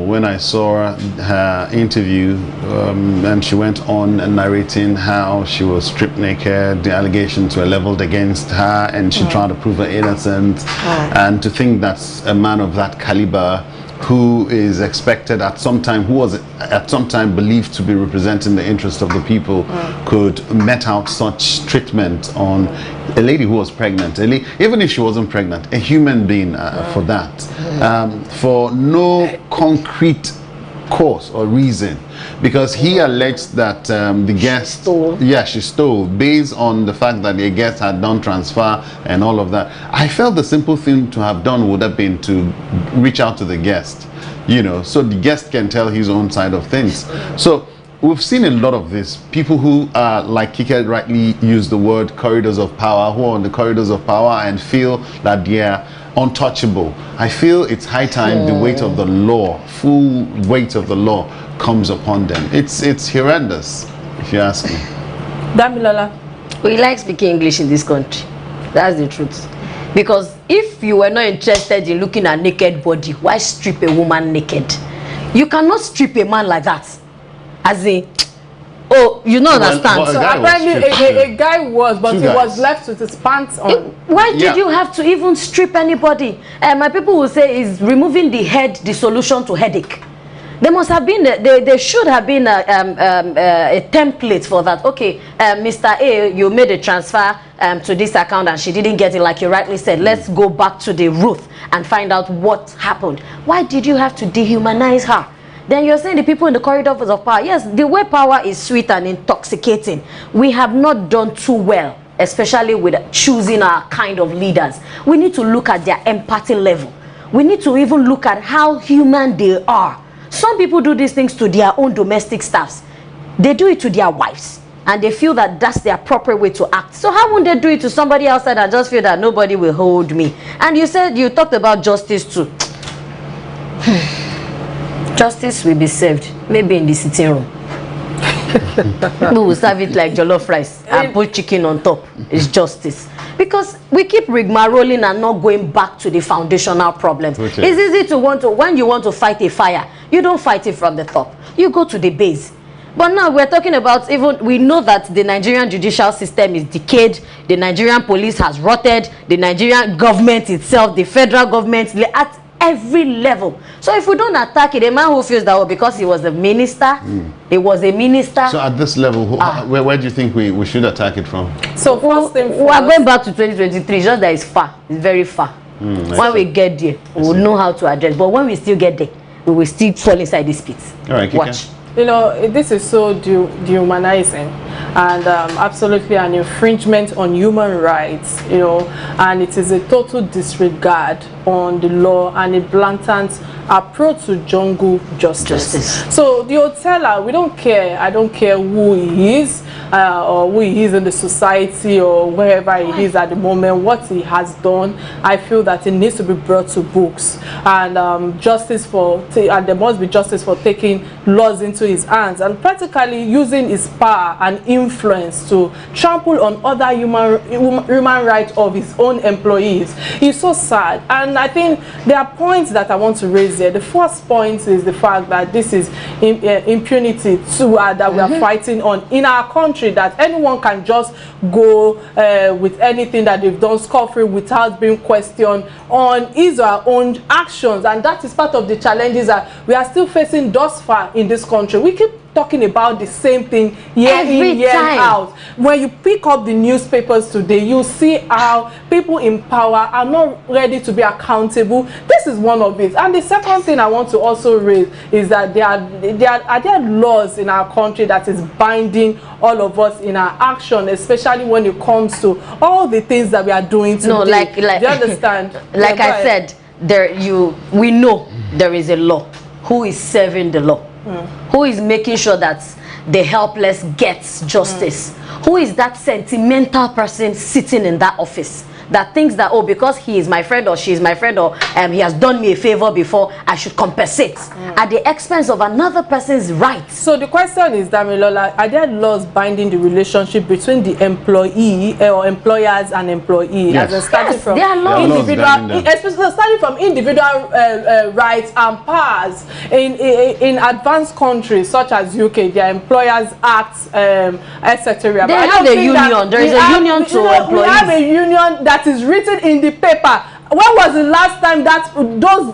when I saw her interview, and she went on narrating how she was stripped naked, the allegations were leveled against her, and she tried to prove her innocence. And to think that's a man of that caliber, who is expected at some time, who was at some time believed to be representing the interest of the people, could met out such treatment on a lady who was pregnant, even if she wasn't pregnant, a human being, for that, for no concrete cause or reason, because he alleged that the guest she stole based on the fact that the guest had done transfer and all of that. I felt the simple thing to have done would have been to reach out to the guest, you know, so the guest can tell his own side of things. So we've seen a lot of this, people who are, like Kike rightly used the word, corridors of power, who are on the corridors of power and feel that they're untouchable. I feel it's high time the weight of the law, full weight of the law, comes upon them. It's horrendous, if you ask me. Damilola, we like speaking English in this country. That's the truth. Because if you were not interested in looking at naked body, why strip a woman naked? You cannot strip a man like that. As in, oh, you don't understand. So apparently a guy was, but he was left with his pants on. Why did you have to even strip anybody? My people will say, is removing the head the solution to headache? There must have been, there should have been a template for that. Okay, Mr. A, you made a transfer to this account and she didn't get it, like you rightly said. Let's go back to the root and find out what happened. Why did you have to dehumanize her? Then you're saying the people in the corridors of power. Yes, the way power is sweet and intoxicating, we have not done too well, especially with choosing our kind of leaders. We need to look at their empathy level. We need to even look at how human they are. Some people do these things to their own domestic staffs. They do it to their wives, and they feel that that's the appropriate way to act. So how won't they do it to somebody outside and just feel that nobody will hold me? And you said, you talked about justice too. Justice will be served, maybe in the sitting room. We will serve it like jollof rice and put chicken on top. It's justice. Because we keep rigmaroling and not going back to the foundational problems. It's easy to when you want to fight a fire, you don't fight it from the top. You go to the base. But now we're talking about, even we know that the Nigerian judicial system is decayed, the Nigerian police has rotted, the Nigerian government itself, the federal government, at every level. So if we don't attack it, a man who feels that because he was a minister, he was a minister. So at this level, where do you think we should attack it from? So first thing first, we are going back to 2023, just that it's far. It's very far. When we get there, we will know how to address. But when we still get there, we will still fall inside this pit. All right, watch. You know, this is so dehumanizing and absolutely an infringement on human rights, you know, and it is a total disregard on the law and a blatant approach to jungle justice. So the hoteler, we don't care. I don't care who he is or who he is in the society or wherever he is at the moment, what he has done. I feel that it needs to be brought to books and justice and there must be justice for taking laws into his hands and practically using his power and influence to trample on other human rights of his own employees. It's so sad, and I think there are points that I want to raise there. The first point is the fact that this is impunity that we are fighting on in our country, that anyone can just go with anything that they've done scot-free without being questioned on his or her own actions, and that is part of the challenges that we are still facing thus far in this country. We keep talking about the same thing year in, year out. When you pick up the newspapers today, you see how people in power are not ready to be accountable. This is one of it. And the second thing I want to also raise is that are there laws in our country that is binding all of us in our action, especially when it comes to all the things that we are doing today. No, like do you understand? Like I said, we know there is a law. Who is serving the law? Who is making sure that the helpless gets justice? Who is that sentimental person sitting in that office? that thinks that, oh, because he is my friend or she is my friend, or he has done me a favor before, I should compensate at the expense of another person's rights. So the question is, Damilola, are there laws binding the relationship between the employee or employers and employee? Yes. As starting from there are laws. individual, especially starting from individual rights and powers in advanced countries such as UK, their employers act, etc. They have a union. There is a union to employees. We have a union that is written in the paper. When was the last time that those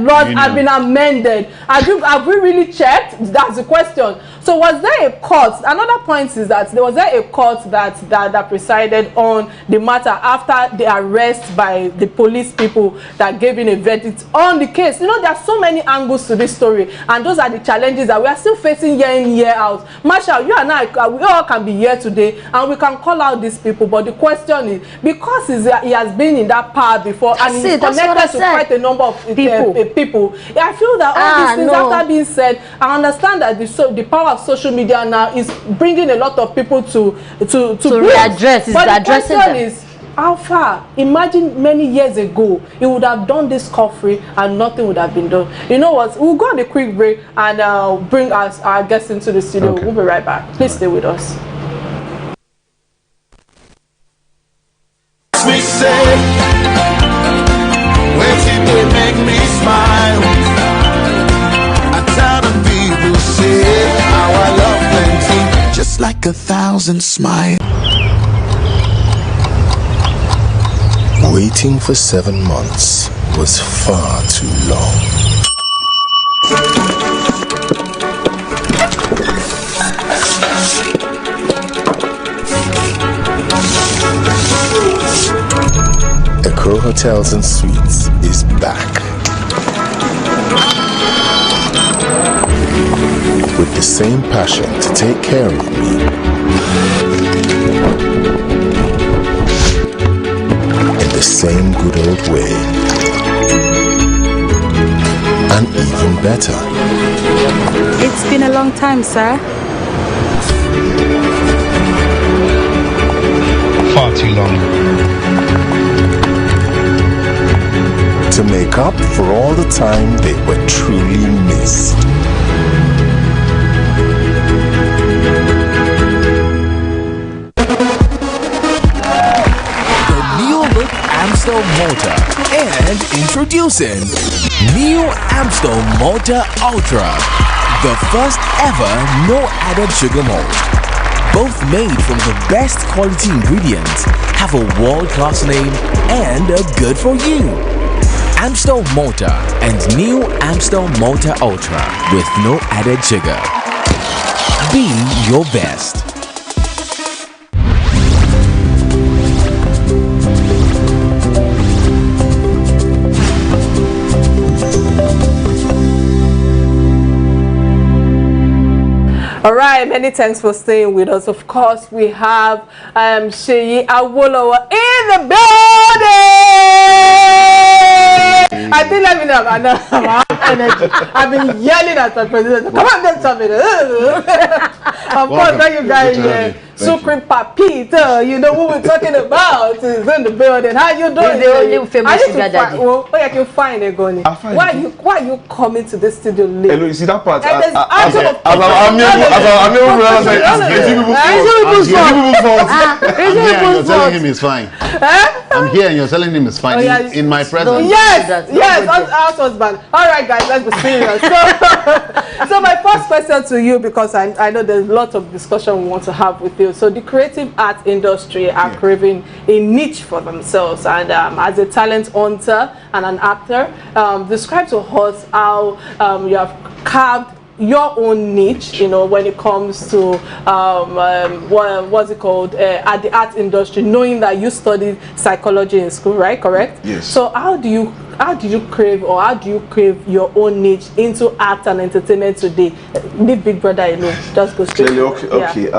laws have been amended? Have we really checked? That's the question. So was there a court? Another point is that there was a court that presided on the matter after the arrest by the police people that gave in a verdict on the case. You know, there are so many angles to this story, and those are the challenges that we are still facing year in, year out. Marshall, you and I, we all can be here today and we can call out these people, but the question is, because he has been in that power before and he's connected to quite a number of people, I feel that all these things after being said, I understand that the power of social media now is bringing a lot of people to readdress. But the question is, how far? Imagine many years ago, he would have done this scot-free and nothing would have been done. You know what? We'll go on a quick break and bring our guests into the studio. Okay. We'll be right back. Please stay with us. Me say, when people make me smile, I tell them people say how I love plenty, just like 1,000 smiles. Waiting for 7 months was far too long. Echo Hotels and Suites is back with the same passion to take care of me in the same good old way, and even better. It's been a long time, sir. Far too long. To make up for all the time they were truly missed. The new look Amstel Motor, and introducing new Amstel Motor Ultra, the first ever no added sugar malt. Both made from the best quality ingredients, have a world-class name, and are good for you. Amstel Motor and new Amstel Motor Ultra with no added sugar. Be your best. All right, many thanks for staying with us. Of course, we have Seyi Awolowo in the building. I think let me know about energy. I've been yelling at the president. Come on, let's have it. Of course, thank you guys here. Supreme Papito, you know what we're talking about, is in the building. How you doing? The only famous sugar daddy. Oh, I can find it, Goni. Why are you coming to this studio late? Hello, you see that part? I'm you're telling him it's fine. I'm here and you're telling him it's fine in my presence. Yes, husband. All right, guys, let's be serious. So my first question to you, because I know there's lots of discussion we want to have with you. So the creative art industry are craving a niche for themselves, and as a talent hunter and an actor, describe to us how you have carved your own niche, you know, when it comes to what's it called, at the art industry, knowing that you studied psychology in school, right? Correct? Yes. So how do you crave your own niche into art and entertainment today? Leave Big Brother alone. Just go straight. Clearly, okay.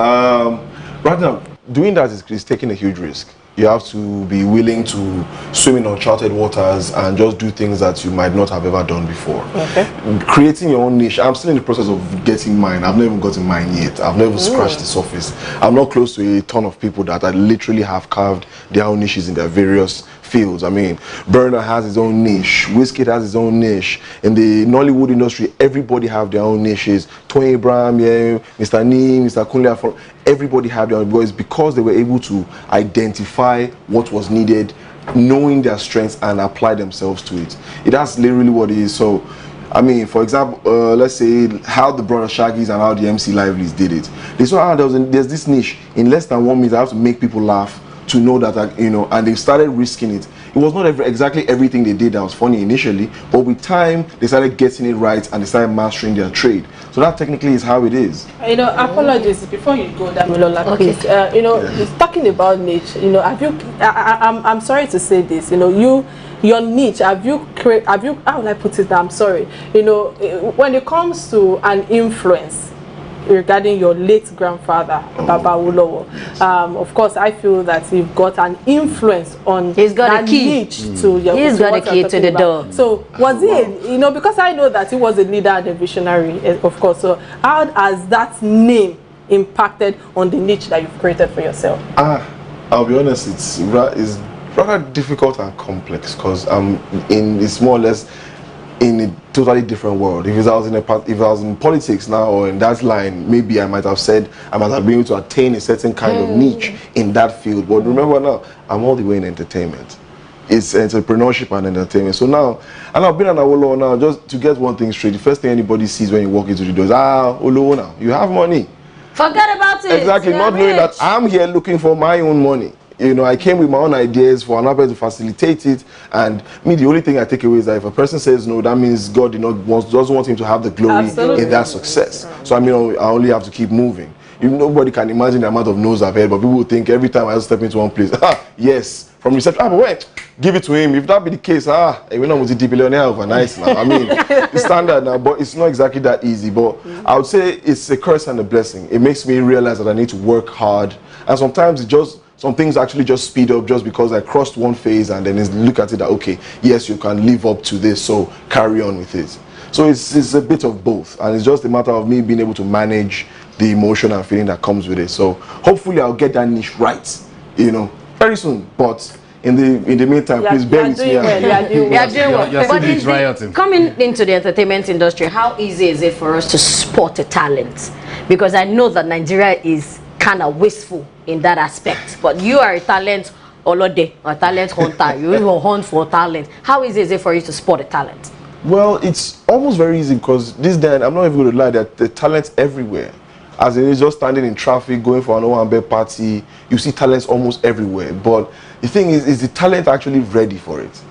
Right now, doing that is taking a huge risk. You have to be willing to swim in uncharted waters and just do things that you might not have ever done before. Okay. Creating your own niche. I'm still in the process of getting mine. I've not even gotten mine yet. I've never scratched the surface. I'm not close to a ton of people that I literally have carved their own niches in their various fields. I mean, Burner has his own niche. Wizkid has his own niche. In the Nollywood industry, everybody have their own niches. Tony Abraham, yeah, Mr. Neem, Mr. Kunle, everybody have their own voice because they were able to identify what was needed, knowing their strengths and apply themselves to it. That's literally what it is. So, I mean, for example, let's say how the Brother Shaggies and how the MC Livelies did it. They saw there's this niche. In less than 1 minute, I have to make people laugh to know that, you know, and they started risking it. It was not exactly everything they did that was funny initially, but with time, they started getting it right and they started mastering their trade. So that technically is how it is. You know, apologies before you go, Damilola, please. You know, talking about niche, you know, have you, I'm sorry to say this, you know, your niche, have you, how will I put it? I'm sorry. You know, when it comes to an influence, regarding your late grandfather, Baba Ulowo. Of course, I feel that you've got an influence on that niche to your. He's got a key to the door. So was he, you know, because I know that he was a leader and a visionary, of course. So how has that name impacted on the niche that you've created for yourself? I'll be honest, it's rather difficult and complex because it's more or less in a totally different world. If I was in politics now or in that line, maybe I might have said I might have been able to attain a certain kind of niche in that field. But remember now, I'm all the way in entertainment. It's entrepreneurship and entertainment. So now, and I've been at Olowo now, just to get one thing straight, the first thing anybody sees when you walk into the door is, Olowo now, you have money. Forget about it. Exactly, not knowing that I'm here looking for my own money. You know, I came with my own ideas for another person to facilitate it, and me, the only thing I take away is that if a person says no, that means God doesn't want him to have the glory in that success. So I mean, I only have to keep moving. Nobody can imagine the amount of no's I've had, but people will think every time I step into one place, yes, from reception, but wait, give it to him. If that be the case, we're not multi-billionaire overnight now. I mean, it's standard now, but it's not exactly that easy. But I would say it's a curse and a blessing. It makes me realize that I need to work hard, and sometimes some things actually just speed up just because I crossed one phase and then look at it that, okay, yes, you can live up to this, so carry on with it. So it's a bit of both, and it's just a matter of me being able to manage the emotion and feeling that comes with it. So hopefully I'll get that niche right, you know, very soon. But in the meantime, please bear with me. You're doing well. Coming into the entertainment industry, how easy is it for us to spot a talent? Because I know that Nigeria is kind of wasteful in that aspect, but you are a talent olode, a talent hunter. You even hunt for talent. How easy is it for you to spot a talent? Well, it's almost very easy because this day, I'm not even going to lie, that the talent's everywhere. As in, it's just standing in traffic, going for an Owambe party, you see talents almost everywhere. But the thing is the talent actually ready for it?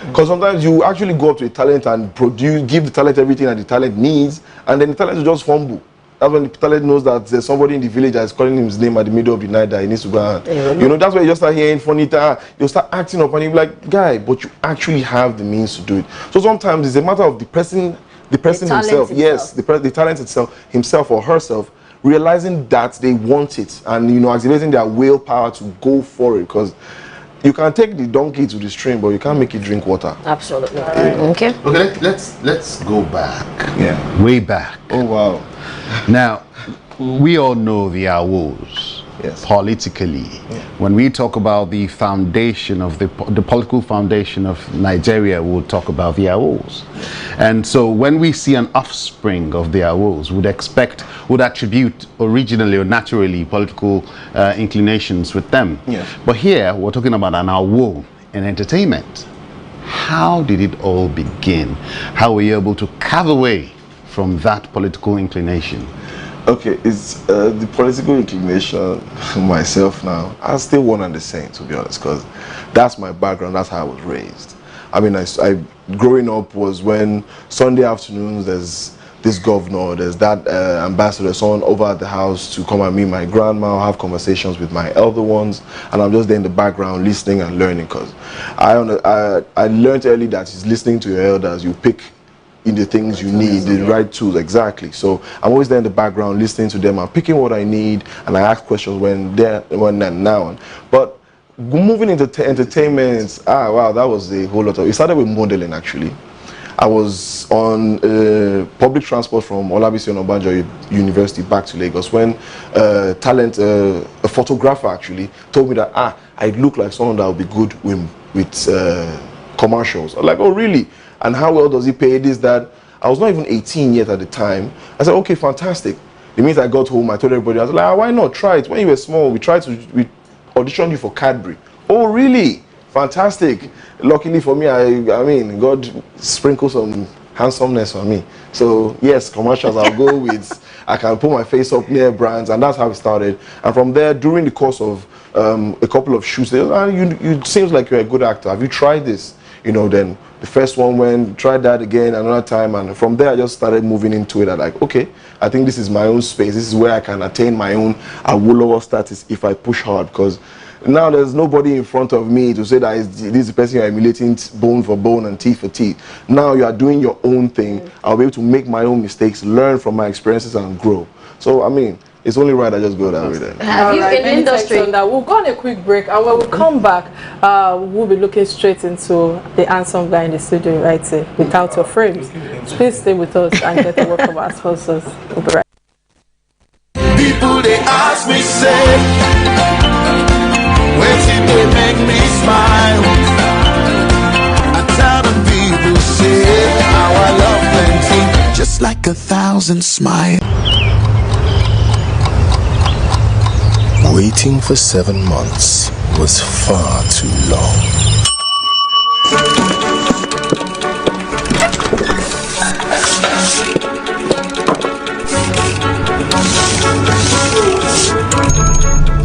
Because sometimes you actually go up to a talent and give the talent everything that the talent needs, and then the talent will just fumble. That's when the talent knows that there's somebody in the village that is calling him his name at the middle of the night that he needs to go and, you know, that's where you just start hearing funny things. You'll start acting up and you'll be like, guy, but you actually have the means to do it. So sometimes it's a matter of the person himself, yes, the talent itself, himself or herself, realizing that they want it and, you know, activating their willpower to go for it. Because you can take the donkey to the stream, but you can't make it drink water. Absolutely. Okay. Okay, let's go back. Yeah. Way back. Oh wow. Now, we all know the Awos. Yes. Politically, when we talk about the foundation of the political foundation of Nigeria, we'll talk about the Awos. And so when we see an offspring of the Awos, would attribute originally or naturally political inclinations with them. Yes. But here we're talking about an Awo in entertainment. How did it all begin? How were you able to carve away from that political inclination? Okay, it's the political inclination myself now. I'm still one and the same, to be honest, because that's my background. That's how I was raised. I mean, I growing up was when Sunday afternoons there's this governor, there's that ambassador, someone over at the house to come and meet my grandma, have conversations with my elder ones, and I'm just there in the background listening and learning. Because I learned early that it's listening to your elders. You pick in the things you need, the right tools, exactly. So I'm always there in the background listening to them. I'm picking what I need, and I ask questions when and now. But moving into entertainment, wow, that was a whole lot of. It started with modeling actually. I was on public transport from Olabisi Onabanjo University back to Lagos when a photographer actually, told me that I look like someone that would be good with commercials. I'm like, oh really? And how well does he pay this, that? I was not even 18 yet at the time. I said, okay, fantastic. The minute I got home, I told everybody, I was like, why not? Try it. When you were small, we auditioned you for Cadbury. Oh really? Fantastic. Luckily for me, I mean, God sprinkled some handsomeness on me. So yes, commercials I'll go with. I can put my face up near brands, and that's how it started. And from there, during the course of a couple of shoots, they said, you seems like you're a good actor. Have you tried this? You know, then the first one went, tried that again another time, and from there I just started moving into it. I'm like, okay, I think this is my own space. This is where I can attain my own Awolowo status if I push hard, because now there's nobody in front of me to say that this is the person you're emulating bone for bone and teeth for teeth. Now you are doing your own thing. I'll be able to make my own mistakes, learn from my experiences, and grow. So I mean, it's only right I just go that way then. Have you in the industry? We'll go on a quick break, and when we come back, we'll be looking straight into the handsome guy in the studio right here, without your frames. Please stay with us and get the work of our sponsors. We'll be right. People they ask me, say, where did they make me smile? I tell them people say, how I love plenty, just like 1,000 smiles. Waiting for 7 months was far too long.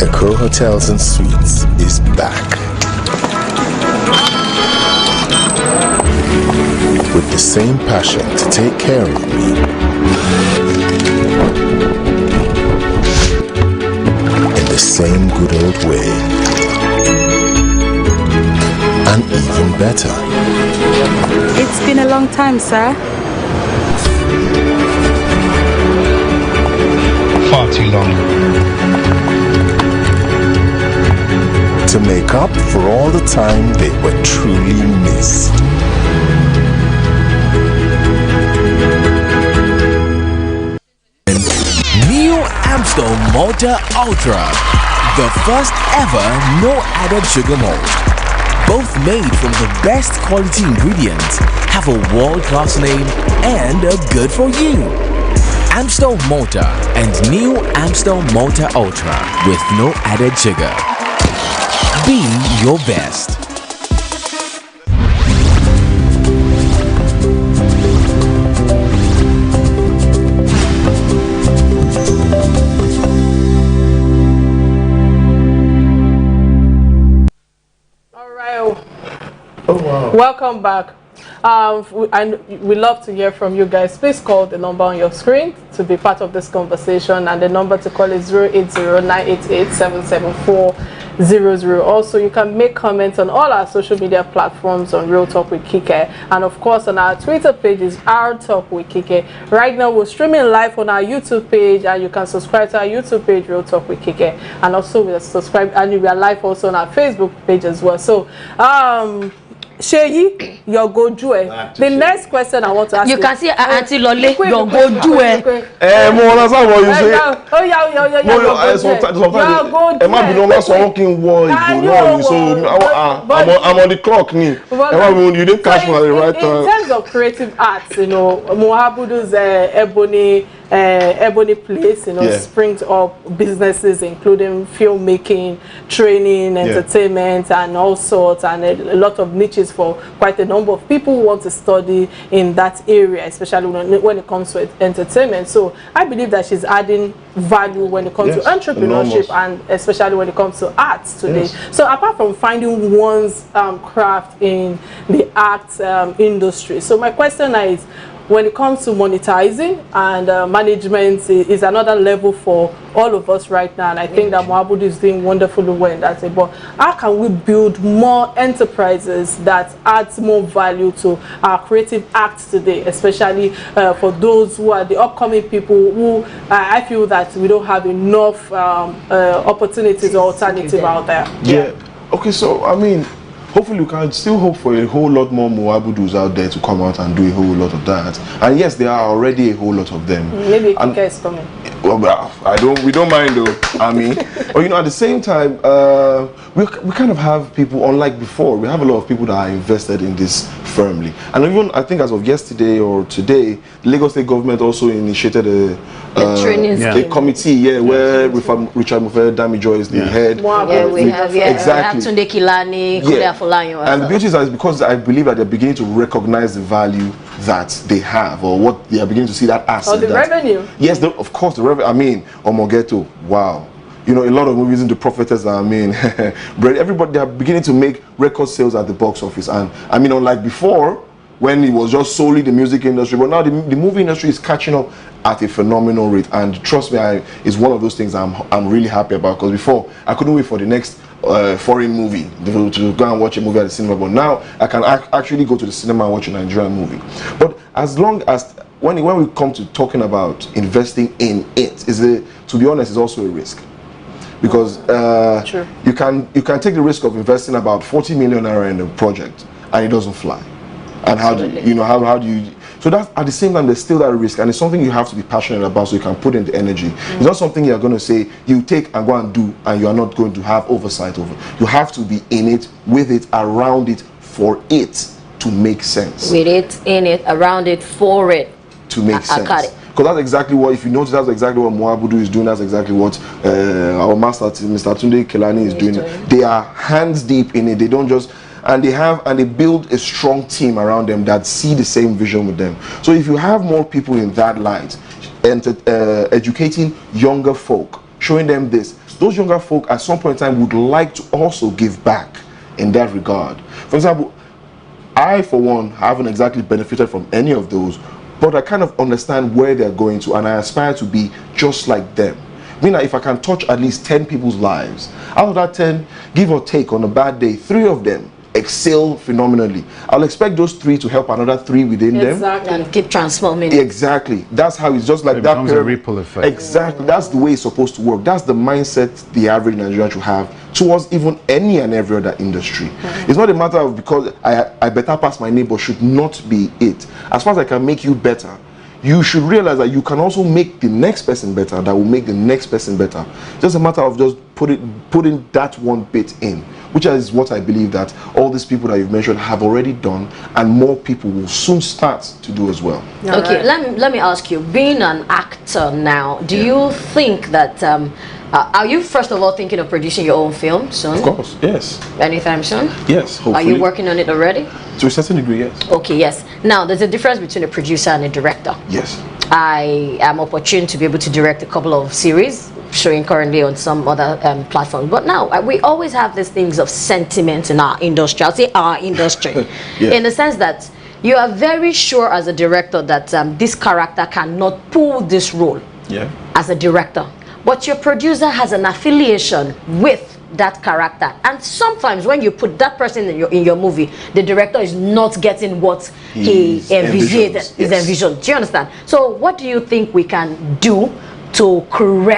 Echo Hotels and Suites is back with the same passion to take care of me in the same good old way, and even better. It's been a long time, sir. Far too long. To make up for all the time they were truly missed. New Amstel Malta Ultra, the first ever no added sugar malt. Both made from the best quality ingredients, have a world-class name, and are good for you. Amstel Malta and New Amstel Malta Ultra with no added sugar. Be your best. Welcome back. And we love to hear from you guys. Please call the number on your screen to be part of this conversation, and the number to call is 080-988-77400. Also, you can make comments on all our social media platforms on Real Talk with Kike, and of course on our Twitter page is RealTalkWithKike. Right now we're streaming live on our YouTube page, and you can subscribe to our YouTube page, Real Talk with Kike, and also we are subscribed, and we are live also on our Facebook page as well. So Sheyi, your go-jue. The next question I want to ask you. You can see Auntie Lole, your go-jue. More understand what you say. Oh yeah. Sometimes I'm on the clock. You didn't catch me at the right time. In terms of creative arts, you know, Mohabudu's Ebony Place, you know, springs up businesses including filmmaking, training, entertainment, and all sorts, and a lot of niches for quite a number of people who want to study in that area, especially when it comes to entertainment. So I believe that she's adding value when it comes to entrepreneurship, and especially when it comes to arts today. So apart from finding one's craft in the arts industry, so my question is, when it comes to monetizing and management is another level for all of us right now, and I think that Mohabudu is doing wonderfully well in that. But how can we build more enterprises that adds more value to our creative acts today, especially for those who are the upcoming people who I feel that we don't have enough opportunities or alternative out there? Okay, so I mean, hopefully we can still hope for a whole lot more Moabudus out there to come out and do a whole lot of that. And yes, there are already a whole lot of them. Maybe Kike is coming. Well, we don't mind though. I mean, but you know, at the same time, we kind of have people, unlike before, we have a lot of people that are invested in this firmly. And even I think as of yesterday or today, the Lagos State government also initiated a committee, where Richard Mufedamijo is the head. We have Tunde Kilani, and the beauty is that because I believe that they're beginning to recognize the value that they have, or what they are beginning to see that asset. Or the revenue. Yes, of course, the revenue. I mean, Omogeto, wow. You know, a lot of movies in the Prophetess, I mean, everybody, they are beginning to make record sales at the box office. And I mean, unlike before, when it was just solely the music industry, but now the movie industry is catching up at a phenomenal rate. And trust me, it's one of those things I'm really happy about, because before, I couldn't wait for the next foreign movie to go and watch a movie at the cinema, but now I can actually go to the cinema and watch a Nigerian movie. But as long as when we come to talking about investing in it, to be honest, is also a risk, because you can take the risk of investing about 40 million naira in a project and it doesn't fly. And how do you so that at the same time there's still that risk, and it's something you have to be passionate about so you can put in the energy. It's not something you're going to say you take and go and do and you are not going to have oversight over. You have to be in it, with it, around it, for it to make sense. With it, in it, around it, for it to make sense. Because that's exactly what, if you notice, that's exactly what Moabudu is doing. That's exactly what our master, Mr. Tunde Kelani, is doing. They are hands deep in it. They don't just, and they build a strong team around them that see the same vision with them. So if you have more people in that light, and educating younger folk, showing them this, those younger folk at some point in time would like to also give back in that regard. For example, I, for one, haven't exactly benefited from any of those, but I kind of understand where they're going to, and I aspire to be just like them. Meaning, if I can touch at least 10 people's lives, out of that 10, give or take, on a bad day, 3 of them excel phenomenally, I'll expect those 3 to help another 3 within them. And keep transforming. Exactly. That's how it's just like it that. Becomes a ripple effect. Exactly. That's the way it's supposed to work. That's the mindset the average Nigerian should have towards even any and every other industry. It's not a matter of because I better pass my neighbor should not be it. As far as I can make you better, you should realize that you can also make the next person better, that will make the next person better. Just a matter of just putting that one bit in, which is what I believe that all these people that you've mentioned have already done, and more people will soon start to do as well. Okay, let me ask you, being an actor now, do you think that are you first of all thinking of producing your own film soon? Of course, yes. Anytime soon? Yes, hopefully. Are you working on it already? To a certain degree, yes. Okay, yes. Now, there's a difference between a producer and a director. Yes. I am opportune to be able to direct a couple of series showing currently on some other platforms. But now, we always have these things of sentiment in our industry. I'll say our industry. Yeah. In the sense that you are very sure as a director that this character cannot pull this role as a director. But your producer has an affiliation with that character, and sometimes when you put that person in your movie, the director is not getting what he envisioned. Do you understand? So what do you think we can do to correct